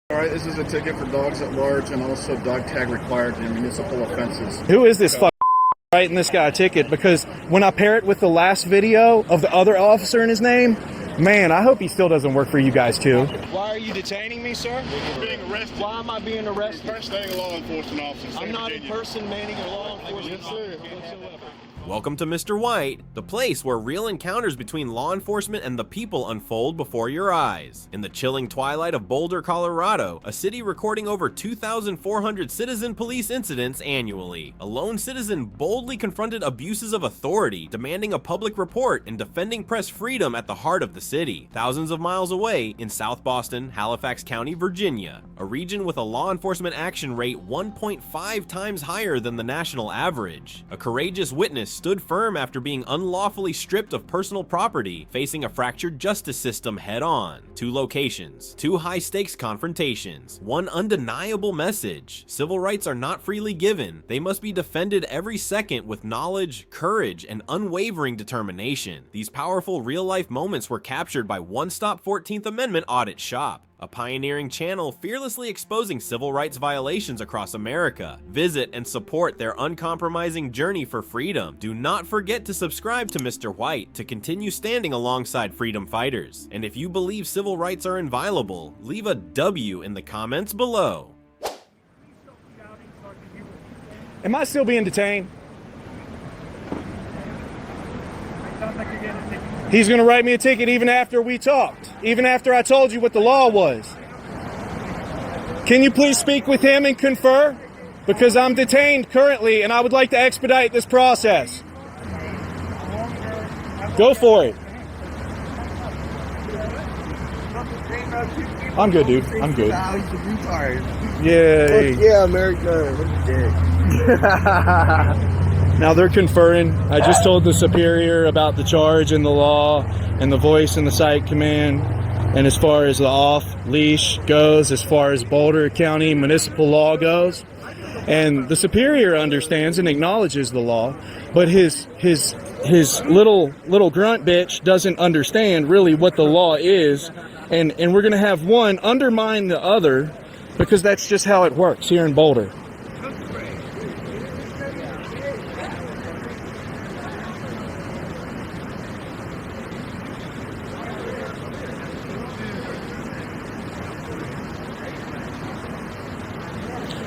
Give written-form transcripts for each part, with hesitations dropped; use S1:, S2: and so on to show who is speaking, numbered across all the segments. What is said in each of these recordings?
S1: All right, this is a ticket for dogs at large and also dog tag required in municipal offenses.
S2: Who is this writing this guy a ticket? Because when I pair it with the last video of the other officer and his name, man, I hope he still doesn't work for you guys too.
S3: Why are you detaining me, sir?
S1: You're being arrested.
S3: Why am I being arrested?
S1: Impersonating a law enforcement officer.
S3: I'm not impersonating a law enforcement officer whatsoever.
S4: Welcome to Mr. White, the place where real encounters between law enforcement and the people unfold before your eyes. In the chilling twilight of Boulder, Colorado, a city recording over 2,400 citizen police incidents annually, a lone citizen boldly confronted abuses of authority, demanding a public report and defending press freedom at the heart of the city. Thousands of miles away in South Boston, Halifax County, Virginia, a region with a law enforcement action rate 1.5 times higher than the national average. A courageous witness stood firm after being unlawfully stripped of personal property, facing a fractured justice system head-on. 2 locations, 2 high-stakes confrontations, 1 undeniable message. Civil rights are not freely given. They must be defended every second with knowledge, courage, and unwavering determination. These powerful real-life moments were captured by One Stop 14th Amendment Audit Shop, a pioneering channel fearlessly exposing civil rights violations across America. Visit and support their uncompromising journey for freedom. Do not forget to subscribe to Mr. White to continue standing alongside freedom fighters. And if you believe civil rights are inviolable, leave a W in the comments below.
S2: Am I still being detained? He's going to write me a ticket even after we talked, even after I told you what the law was. Can you please speak with him and confer? Because I'm detained currently and I would like to expedite this process. Go for it. I'm good, dude. I'm good. Yay.
S5: Yeah, America.
S2: Now they're conferring. I just told the superior about the charge and the law and the voice and the sight command. And as far as the off leash goes, as far as Boulder County municipal law goes, and the superior understands and acknowledges the law, but his little grunt bitch doesn't understand really what the law is, and we're gonna have one undermine the other because that's just how it works here in Boulder.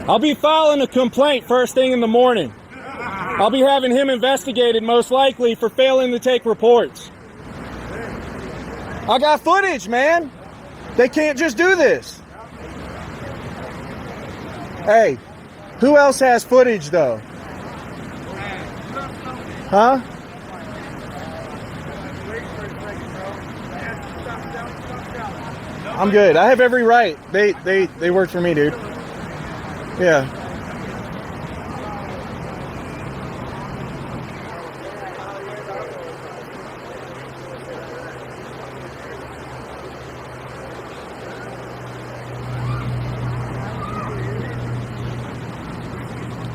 S2: I'll be filing a complaint first thing in the morning. I'll be having him investigated most likely for failing to take reports. I got footage, man. They can't just do this. Hey, who else has footage though? Huh? I'm good. I have every right. They work for me, dude. Yeah.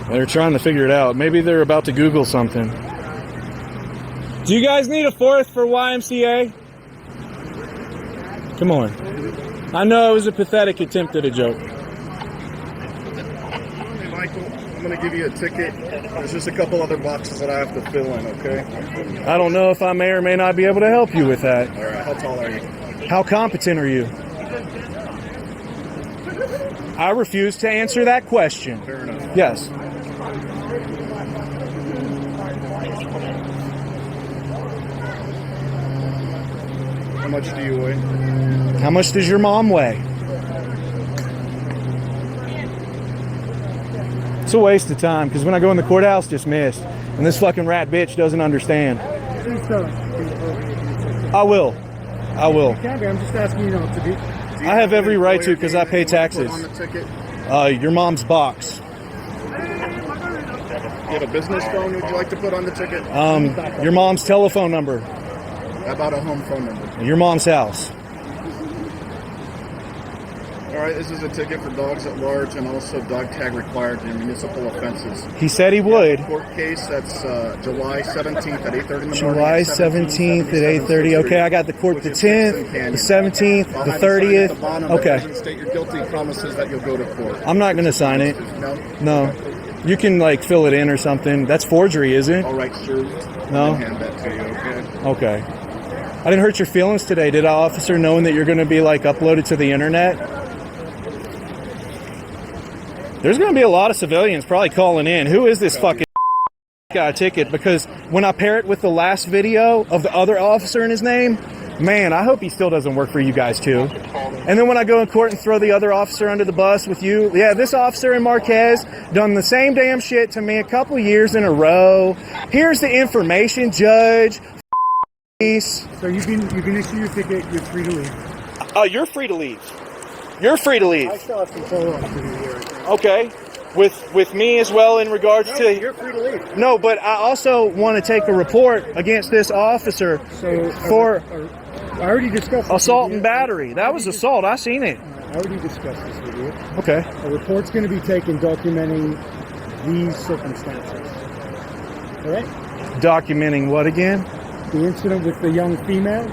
S2: They're trying to figure it out. Maybe they're about to Google something. Do you guys need a 4th for YMCA? Come on. I know it was a pathetic attempt at a joke.
S1: I'm going to give you a ticket. There's just a couple other boxes that I have to fill in, okay?
S2: I don't know if I may or may not be able to help you with that.
S1: All right, how tall are you?
S2: How competent are you? I refuse to answer that question.
S1: Fair enough.
S2: Yes.
S1: How much do you weigh?
S2: How much does your mom weigh? It's a waste of time because when I go in the courthouse, dismissed. And this fucking rat bitch doesn't understand. I will.
S5: I'm just asking you not to be.
S2: I have every right to because I pay taxes.
S1: On the ticket?
S2: Your mom's box.
S1: You have a business phone would you like to put on the ticket?
S2: Your mom's telephone number.
S1: How about a home phone number?
S2: Your mom's house.
S1: All right, this is a ticket for dogs at large and also dog tag required in municipal offenses.
S2: He said he would.
S1: Court case, that's July 17th at 8:30 in the morning.
S2: July 17th at 8:30. Okay, I got the court the 10th, the 17th, the 30th. Okay.
S1: State you're guilty, promises that you'll go to court.
S2: I'm not going to sign it.
S1: No?
S2: No. You can, like, fill it in or something. That's forgery, isn't it?
S1: All right, sure.
S2: No?
S1: I'll hand that to you, okay?
S2: Okay. I didn't hurt your feelings today, did I, officer, knowing that you're going to be, like, uploaded to the internet? There's going to be a lot of civilians probably calling in. Who is this fucking got a ticket? Because when I pair it with the last video of the other officer and his name, man, I hope he still doesn't work for you guys too. And then when I go in court and throw the other officer under the bus with you, yeah, this officer in Marquez done the same damn shit to me a couple years in a row. Here's the information, judge.
S5: So you can issue your ticket. You're free to leave.
S2: Oh, you're free to leave. You're free to leave.
S5: I still have some follow-up to do here.
S2: Okay. With me as well in regards
S5: No,
S2: to...
S5: you're free to leave.
S2: No, but I also want to take a report against this officer for
S5: I already discussed this
S2: assault
S5: with
S2: and
S5: you.
S2: battery. That was assault. I seen it.
S5: I already discussed this with you.
S2: Okay.
S5: A report's going to be taken documenting these circumstances. All right?
S2: Documenting what again?
S5: The incident with the young female.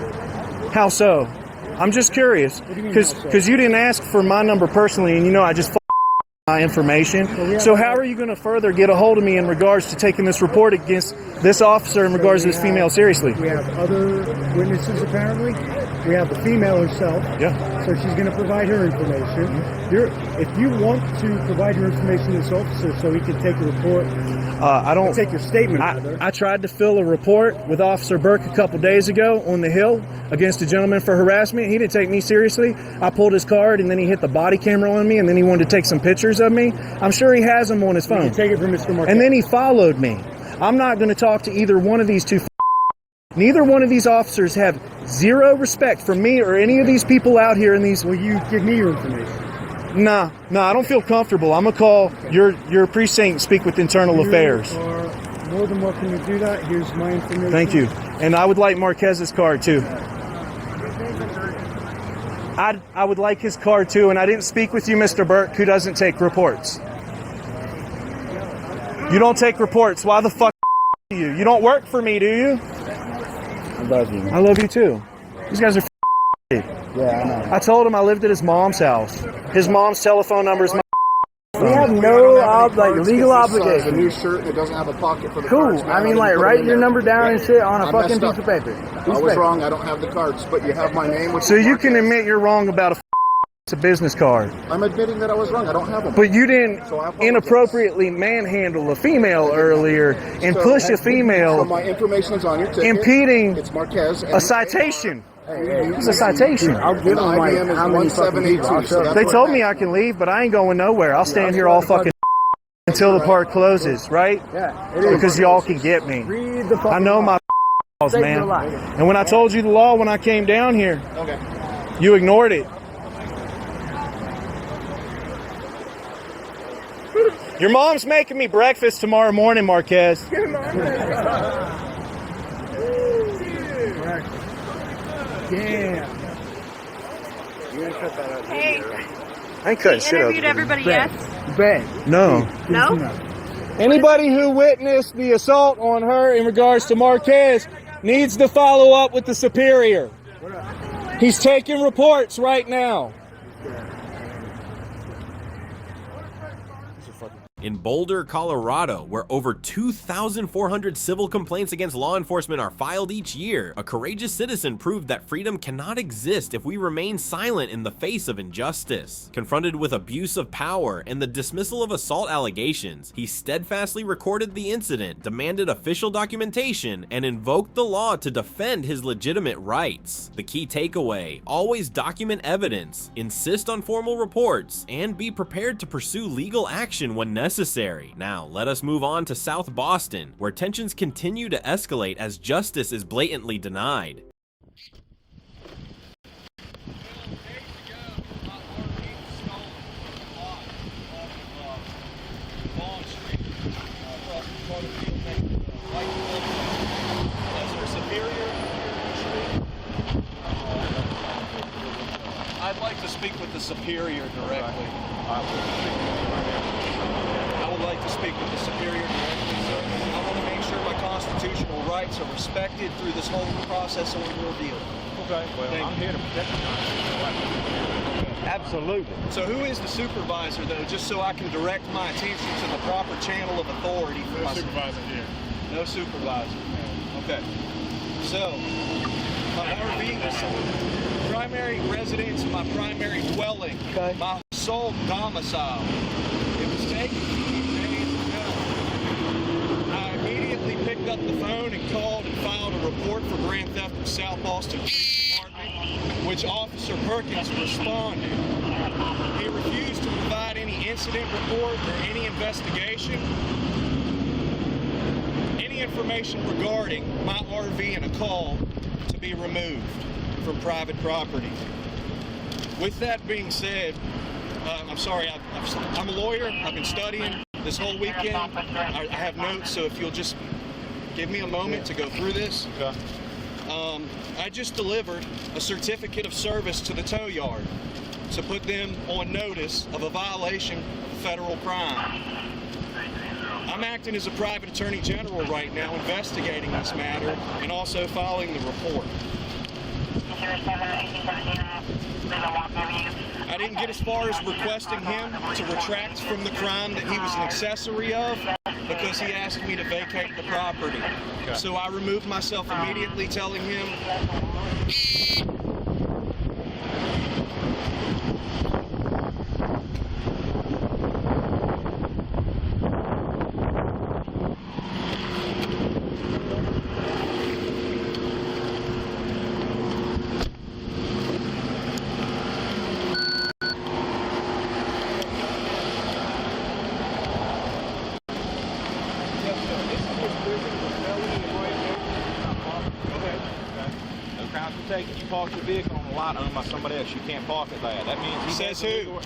S2: How so? I'm just curious.
S5: What do you mean, how so?
S2: Because you didn't ask for my number personally, and you know I just my information. So how are you going to further get a hold of me in regards to taking this report against this officer in regards to this female seriously?
S5: We have other witnesses apparently. We have the female herself.
S2: Yeah.
S5: So she's going to provide her information. If you want to provide your information to this officer so he can take a report,
S2: I don't
S5: take your statement.
S2: I tried to fill a report with Officer Burke a couple days ago on the Hill against a gentleman for harassment. He didn't take me seriously. I pulled his card and then he hit the body camera on me and then he wanted to take some pictures of me. I'm sure he has them on his phone.
S5: Take it from Mr. Marquez.
S2: And then he followed me. I'm not going to talk to either one of these two. Neither one of these officers have zero respect for me or any of these people out here in these.
S5: Will you give me your information?
S2: Nah, I don't feel comfortable. I'm going to call your precinct and speak with internal affairs.
S5: You are more than welcome to do that. Here's my information.
S2: Thank you. And I would like Marquez's card too. I would like his card too, and I didn't speak with you, Mr. Burke, who doesn't take reports. You don't take reports. Why the fuck do you? You don't work for me, do you?
S5: I love you.
S2: I love you too. These guys are
S5: Yeah, I know.
S2: I told him I lived at his mom's house. His mom's telephone number is my
S5: We have no legal
S1: The
S5: obligation.
S1: new shirt that doesn't have a pocket for the
S5: Cool.
S1: cards.
S5: I mean, like, write your number down and shit on a
S1: I
S5: fucking
S1: messed
S5: piece of
S1: up.
S5: paper.
S1: I was wrong. I don't have the cards, but you have my name. Which
S2: So
S1: is
S2: you can
S1: Marquez.
S2: admit you're wrong about a business card.
S1: I'm admitting that I was wrong. I don't have them.
S2: But you didn't
S1: So I apologize.
S2: inappropriately manhandle a female earlier and
S1: So-
S2: push a
S1: So
S2: female,
S1: my information is on your ticket.
S2: impeding
S1: It's Marquez.
S2: a citation. It's a citation.
S5: I'll give them like
S1: IBM is
S5: how many fucking people.
S1: 1782, so that's
S2: They
S1: what
S2: told
S1: I
S2: me
S1: have.
S2: I can leave, but I ain't going nowhere. I'll stand here all fucking until the park closes, right?
S5: Yeah, it is.
S2: Because y'all can get me.
S5: Read the fucking
S2: I know my laws,
S5: Save
S2: man.
S5: your life.
S2: And when I told you the law when I came down here,
S1: Okay.
S2: you ignored it. Your mom's making me breakfast tomorrow morning, Marquez.
S5: Damn.
S6: Hey,
S2: I ain't cutting shit
S6: interviewed
S2: up.
S6: everybody, yes?
S5: Bang.
S2: No.
S6: No?
S2: Anybody who witnessed the assault on her in regards to Marquez needs to follow up with the superior. He's taking reports right now.
S4: In Boulder, Colorado, where over 2,400 civil complaints against law enforcement are filed each year, a courageous citizen proved that freedom cannot exist if we remain silent in the face of injustice. Confronted with abuse of power and the dismissal of assault allegations, he steadfastly recorded the incident, demanded official documentation, and invoked the law to defend his legitimate rights. The key takeaway: always document evidence, insist on formal reports, and be prepared to pursue legal action when necessary. Now, let us move on to South Boston, where tensions continue to escalate as justice is blatantly denied.
S7: I'd like
S6: like to speak with the superior directly. I would like to speak with the superior directly, sir. I want to make sure my constitutional rights are respected through this whole process on your deal.
S3: Okay, well, I'm here to protect the Constitution. Absolutely.
S6: So who is the supervisor, though, just so I can direct my attention to the proper channel of authority for my
S3: supervisor here.
S6: No supervisor. Okay. So, my RV is primary residence, my primary dwelling, my sole domicile. It was taken a few days ago. I immediately picked up the phone and called and filed a report for grand theft of South Boston Police Department, which Officer Perkins responded. He refused to provide any incident report or any investigation, any information regarding my RV and a call to be removed from private property. With that being said, I'm sorry, I'm a lawyer. I've been studying this whole weekend. I have notes, so if you'll just give me a moment to go through this.
S3: Okay.
S6: I just delivered a certificate of service to the tow yard to put them on notice of a violation of a federal crime. I'm acting as a private attorney general right now, investigating this matter and also filing the report. I didn't get as far as requesting him to retract from the crime that he was an accessory of because he asked me to vacate the property.
S3: Okay.
S6: So I removed myself immediately, telling him
S3: You parked your vehicle on the lot owned by somebody else. You can't park it there. That means he
S6: Says who?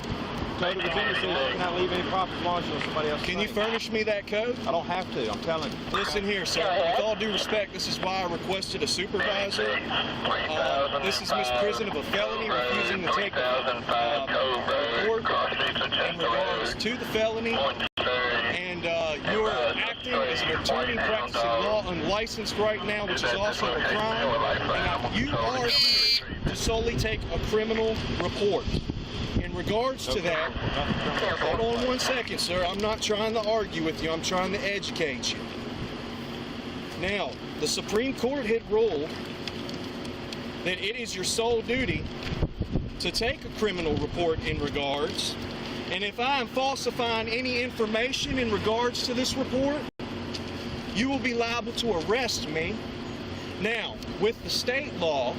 S3: Code of Virginia says you cannot leave any property belonging to somebody else.
S6: Can you furnish me that code?
S3: I don't have to. I'm telling you.
S6: Listen here, sir. With all due respect, this is why I requested a supervisor. This is misprision of a felony, refusing to take a report in regards to the felony. And you're acting as an attorney practicing law unlicensed right now, which is also a crime. And you are here to solely take a criminal report. In regards to that, hold on one second, sir. I'm not trying to argue with you. I'm trying to educate you. Now, the Supreme Court had ruled that it is your sole duty to take a criminal report in regards. And if I am falsifying any information in regards to this report, you will be liable to arrest me. Now, with the state law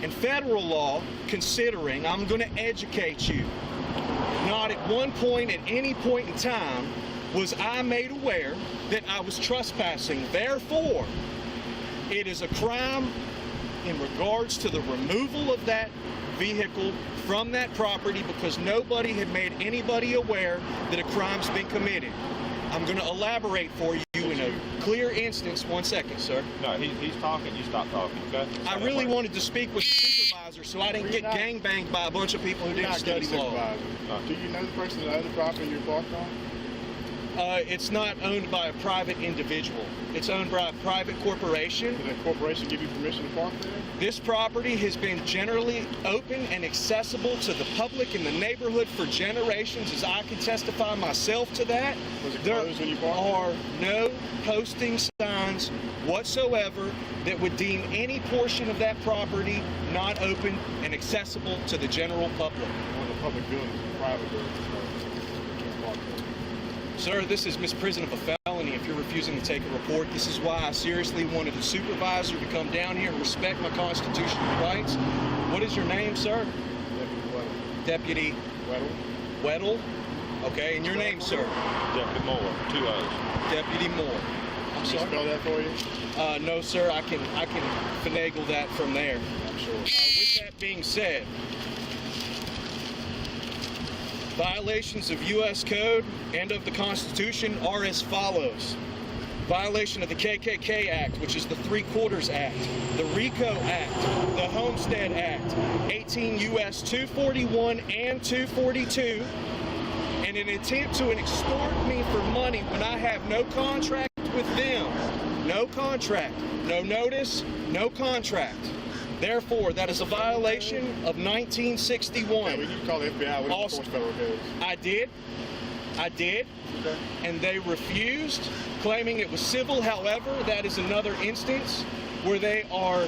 S6: and federal law considering, I'm going to educate you. Not at one point, at any point in time, was I made aware that I was trespassing. Therefore, it is a crime in regards to the removal of that vehicle from that property because nobody had made anybody aware that a crime's been committed. I'm going to elaborate for you in a clear instance. 1 second, sir.
S3: No, he's talking. You stop talking, okay?
S6: I really wanted to speak with the supervisor so I didn't get gangbanged by a bunch of people who didn't study law.
S1: Do you know the person that owns the property you're parked on?
S6: It's not owned by a private individual. It's owned by a private corporation.
S1: Did that corporation give you permission to park there?
S6: This property has been generally open and accessible to the public in the neighborhood for generations, as I can testify myself to that.
S1: Was it closed when you parked
S6: There are no posting signs whatsoever that would deem any portion of that property not open and accessible to the general public.
S1: One of the public buildings, private buildings.
S6: Sir, this is misprision of a felony if you're refusing to take a report. This is why I seriously wanted a supervisor to come down here and respect my constitutional rights. What is your name, sir?
S1: Deputy Weddle.
S6: Deputy Weddle? Okay, and your name, sir?
S3: Deputy Moore, 2 O's.
S6: Deputy Moore. I'm
S1: Can I
S6: sorry?
S1: spell that for you?
S6: No, sir, I can finagle that from there.
S1: I'm sure.
S6: With that being said, violations of U.S. Code and of the Constitution are as follows. violation of the KKK Act, which is the 3/4 Act, the RICO Act, the Homestead Act, 18 U.S. 241 and 242, in an attempt to extort me for money when I have no contract with them. No contract, no notice, no contract. Therefore, that is a violation of 1961.
S1: Yeah, we can call the FBI. We don't enforce federal codes.
S6: I did.
S1: Okay.
S6: And they refused, claiming it was civil. However, that is another instance where they are,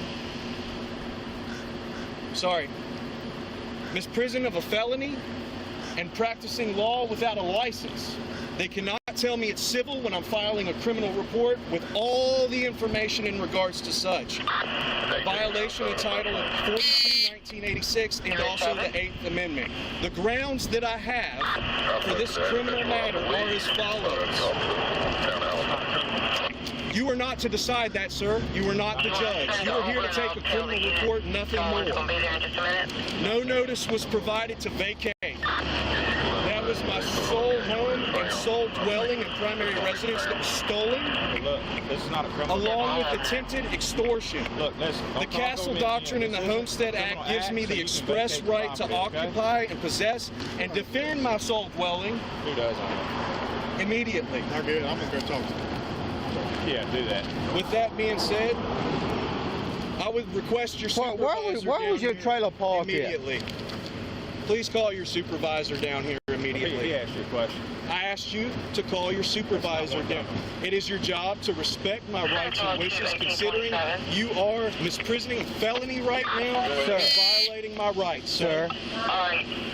S6: misprision of a felony and practicing law without a license. They cannot tell me it's civil when I'm filing a criminal report with all the information in regards to such. A violation of Title 42, 1986, and also the 8th Amendment. The grounds that I have for this criminal matter are as follows. You are not to decide that, sir. You are not the judge. You are here to take a criminal report, nothing more. No notice was provided to vacate. That was my sole home and sole dwelling and primary residence that was stolen.
S3: Look, this is not a criminal.
S6: Along with attempted extortion.
S3: Look, listen.
S6: The Castle Doctrine in the Homestead Act gives me the express right to occupy and possess and defend my sole dwelling.
S3: Who does on it?
S6: Immediately.
S1: I'm good. I'm going to go talk to them.
S3: Yeah, do that.
S6: With that being said, I would request your supervisor
S7: Where was your
S6: down
S7: trailer
S6: here
S7: parked at?
S6: immediately. Please call your supervisor down here immediately.
S3: He asked you a question.
S6: I asked you to call your supervisor down. It is your job to respect my rights and wishes, considering you are misprisioning a felony right now and violating my rights, sir.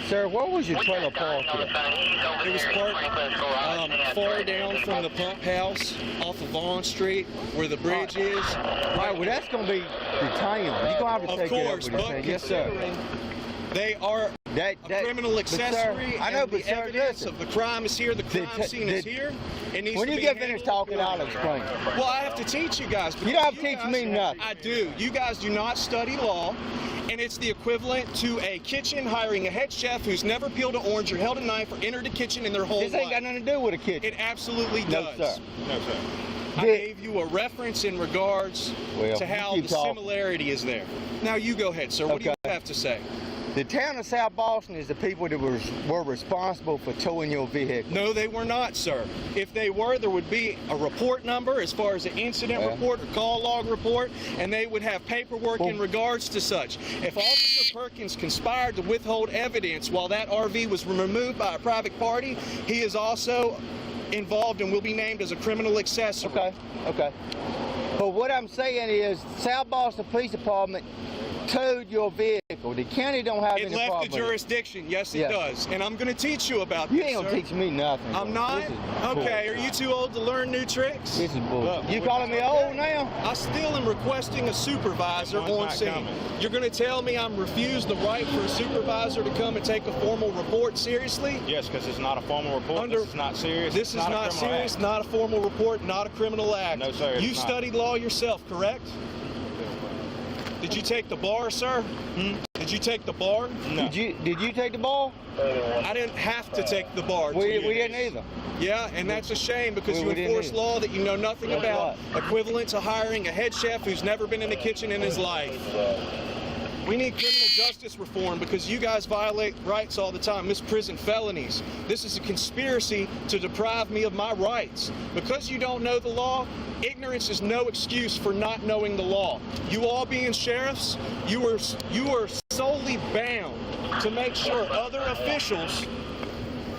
S7: Sir, where was your trailer parked at?
S6: It was parked far down from the pump house off of Vaughn Street where the bridge is.
S7: Right, well, that's going to be detained. You're going to have to
S6: Of
S7: take it up
S6: course,
S7: with
S6: but
S7: him. Yes, sir.
S6: considering they are a criminal accessory,
S7: I know,
S6: and
S7: but
S6: the
S7: sir,
S6: evidence
S7: listen.
S6: of the crime is here, the crime scene is here. It needs
S7: When
S6: to
S7: you
S6: be
S7: get finished
S6: handled
S7: talking, I'll explain.
S6: Well, I have to teach you guys.
S7: You don't have to
S6: because
S7: teach me nothing.
S6: I do. You guys do not study law, and it's the equivalent to a kitchen hiring a head chef who's never peeled an orange or held a knife or entered a kitchen in their whole
S7: This ain't
S6: life.
S7: got nothing to do with a kitchen.
S6: It absolutely does.
S7: No, sir.
S3: No, sir.
S6: I gave you a reference in regards
S7: Well,
S6: to how
S7: you
S6: the
S7: keep talking.
S6: similarity is there. Now you go ahead, sir. What do you
S7: Okay.
S6: have to say?
S7: The town of South Boston is the people that were responsible for towing your vehicle.
S6: No, they were not, sir. If they were, there would be a report number as far as an incident report or call log report, and they would have paperwork in regards to such. If Officer Perkins conspired to withhold evidence while that RV was removed by a private party, he is also involved and will be named as a criminal accessory.
S7: Okay. But what I'm saying is, South Boston Police Department towed your vehicle. The county don't have
S6: It
S7: any
S6: left
S7: problem
S6: the
S7: with it.
S6: jurisdiction. Yes, it
S7: Yes.
S6: does. And I'm going to teach you about
S7: You
S6: this,
S7: ain't gonna
S6: sir.
S7: teach me nothing.
S6: I'm not?
S7: This is
S6: Okay,
S7: bull.
S6: are you too old to learn new tricks?
S7: This is bull.
S3: Look,
S7: You calling me old now?
S6: I still am requesting a supervisor
S3: One's
S6: on
S3: not
S6: scene.
S3: coming.
S6: You're going to tell me I'm refused the right for a supervisor to come and take a formal report seriously?
S3: Yes, because it's not a formal report. This is not serious.
S6: This
S3: It's
S6: is
S3: a
S6: not
S3: criminal
S6: serious,
S3: act.
S6: not a formal report, not a criminal act.
S3: No, sir, it's
S6: You
S3: not.
S6: studied law yourself, correct? Did you take the bar, sir? Did you take the bar?
S3: No.
S7: Did you take the ball?
S6: I didn't have to take the bar.
S7: We
S6: did you?
S7: didn't either.
S6: Yeah, and that's a shame because
S7: We
S6: you
S7: didn't
S6: enforce
S7: either.
S6: law that you know nothing
S7: That's
S6: about,
S7: right.
S6: equivalent to hiring a head chef who's never been in the kitchen in his life. We need criminal justice reform because you guys violate rights all the time, misprison felonies. This is a conspiracy to deprive me of my rights. Because you don't know the law, ignorance is no excuse for not knowing the law. You all being sheriffs, you are solely bound to make sure other officials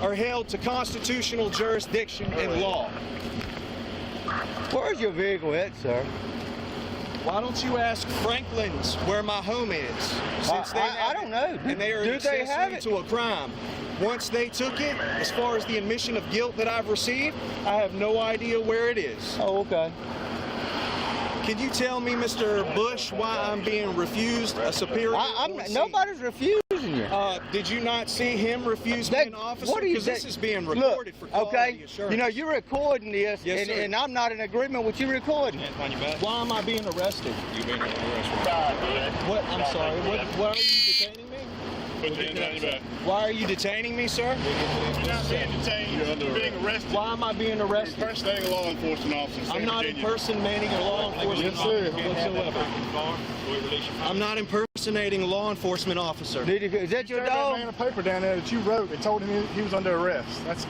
S6: are held to constitutional jurisdiction and law.
S7: Where's your vehicle at, sir?
S6: Why don't you ask Franklin's where my home is? Since they
S7: I
S6: have
S7: don't
S6: it,
S7: know.
S6: And they are an
S7: Do they have
S6: accessory
S7: it?
S6: to a crime. Once they took it, as far as the admission of guilt that I've received, I have no idea where it is.
S7: Oh, okay.
S6: Can you tell me, Mr. Bush, why I'm being refused a superior? on scene?
S7: Nobody's refusing you.
S6: Did you not see him refuse me an officer?
S7: What are you
S6: Because this is being
S7: Look,
S6: recorded for quality
S7: okay?
S6: assurance.
S7: You know, you're recording this,
S6: Yes, sir.
S7: and I'm not in agreement with you recording it.
S3: On your back?
S6: Why am I being arrested?
S3: You being arrested.
S6: What? I'm sorry. What are you detaining me? Why are you detaining me, sir?
S8: You're not being detained. You're being arrested.
S6: Why am I being arrested?
S8: Impersonating a law enforcement officer.
S6: I'm not impersonating a law enforcement officer whatsoever. I'm not impersonating a law enforcement officer.
S7: Is that your
S8: That
S7: dog?
S8: man a paper down there that you wrote and told him he was under arrest. That's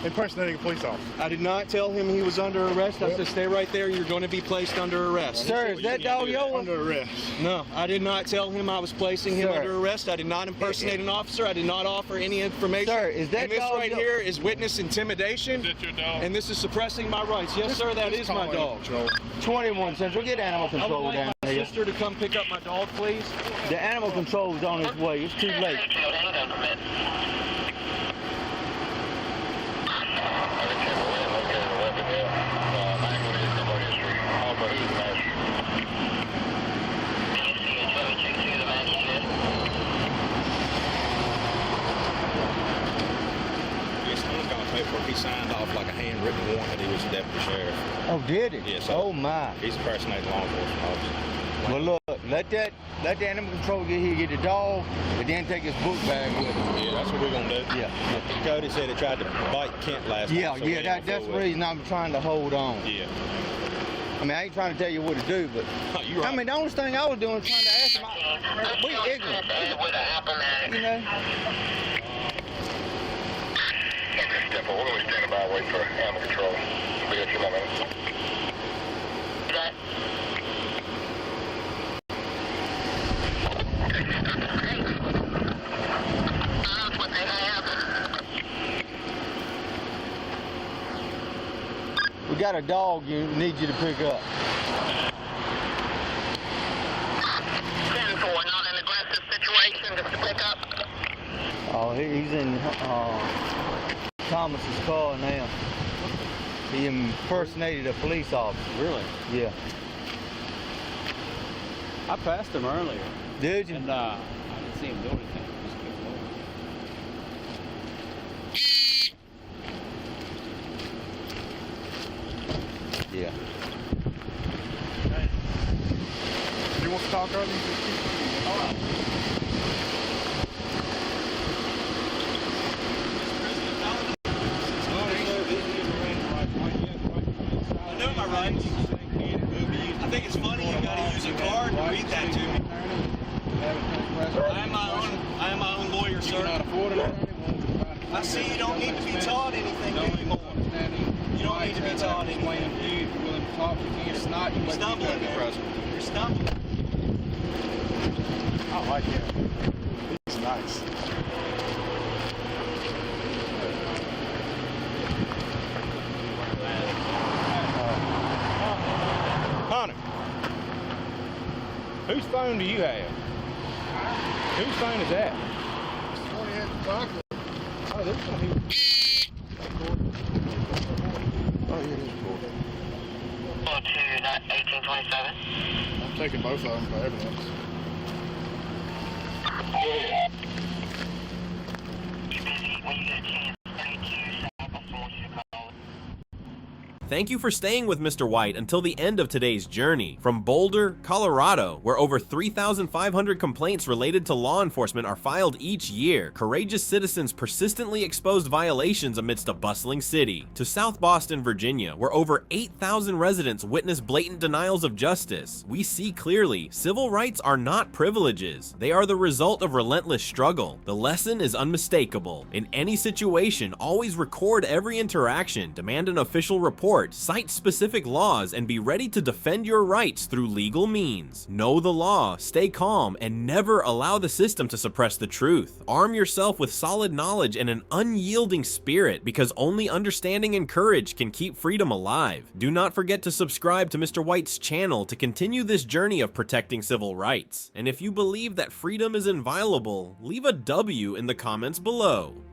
S8: impersonating a police officer.
S6: I did not tell him he was under arrest. I said, stay right there. You're going to be placed under arrest.
S7: Sir, is that dog yours?
S8: Under arrest.
S6: No, I did not tell him I was placing him
S7: Sir.
S6: under arrest. I did not impersonate an officer. I did not offer any information.
S7: Sir, is that
S6: and this
S7: dog
S6: right
S7: your-
S6: here is witness intimidation.
S8: Is that your dog?
S6: And this is suppressing my rights. Yes, sir, that is my dog.
S7: 21 Central. Get animal
S6: I would
S7: control
S6: like
S7: down
S6: my
S7: here.
S6: sister to come pick up my dog, please.
S7: The animal control is on its way. It's too late.
S3: He signed off like a handwritten warrant that he was a deputy sheriff.
S7: Oh, did it?
S3: Yes, sir.
S7: Oh, my.
S3: He's impersonating law enforcement officer.
S7: Well, look, let the animal control get here, get the dog, and then take his book bag with him.
S3: Yeah, that's what we're gonna do.
S7: Yeah.
S3: Cody said he tried to bite Kent last
S7: Yeah,
S3: time. So
S7: that's the reason I'm trying to hold on.
S3: Yeah.
S7: I mean, I ain't trying to tell you what to do, but
S3: You're right.
S7: I mean, the only thing I was doing was trying to ask him. We ignorant, you know.
S9: Okay, step over. We're going to be standing by, wait for animal control. Be a few more minutes. Okay. That's what they have.
S7: We got a dog you need you to pick up.
S9: 10-4, not an aggressive situation, just to pick up.
S7: Oh, he's in Thomas's car now. He impersonated a police officer.
S10: Really?
S7: Yeah.
S10: I passed him earlier,
S7: Did you?
S10: and I didn't see him do anything. Just kept going.
S7: Yeah.
S8: You want to talk early?
S6: I know my rights. I think it's funny you got to use a card to read that to me. I am my own lawyer, sir. I see you don't need to be taught anything anymore. You don't need to be taught anything. You're stumbling, man. You're stumbling.
S8: I like him. He's nice.
S3: Hunter, whose phone do you have? Whose phone is that? Oh, this one here.
S8: Oh, yeah, he's cool.
S9: 1827.
S8: I'm taking both of them for evidence.
S9: When you get a chance, thank you. So I want you to call.
S4: Thank you for staying with Mr. White until the end of today's journey. From Boulder, Colorado, where over 3,500 complaints related to law enforcement are filed each year, courageous citizens persistently exposed violations amidst a bustling city, to South Boston, Virginia, where over 8,000 residents witness blatant denials of justice, we see clearly civil rights are not privileges. They are the result of relentless struggle. The lesson is unmistakable. In any situation, always record every interaction, demand an official report, cite specific laws, and be ready to defend your rights through legal means. Know the law, stay calm, and never allow the system to suppress the truth. Arm yourself with solid knowledge and an unyielding spirit, because only understanding and courage can keep freedom alive. Do not forget to subscribe to Mr. White's channel to continue this journey of protecting civil rights. And if you believe that freedom is inviolable, leave a W in the comments below.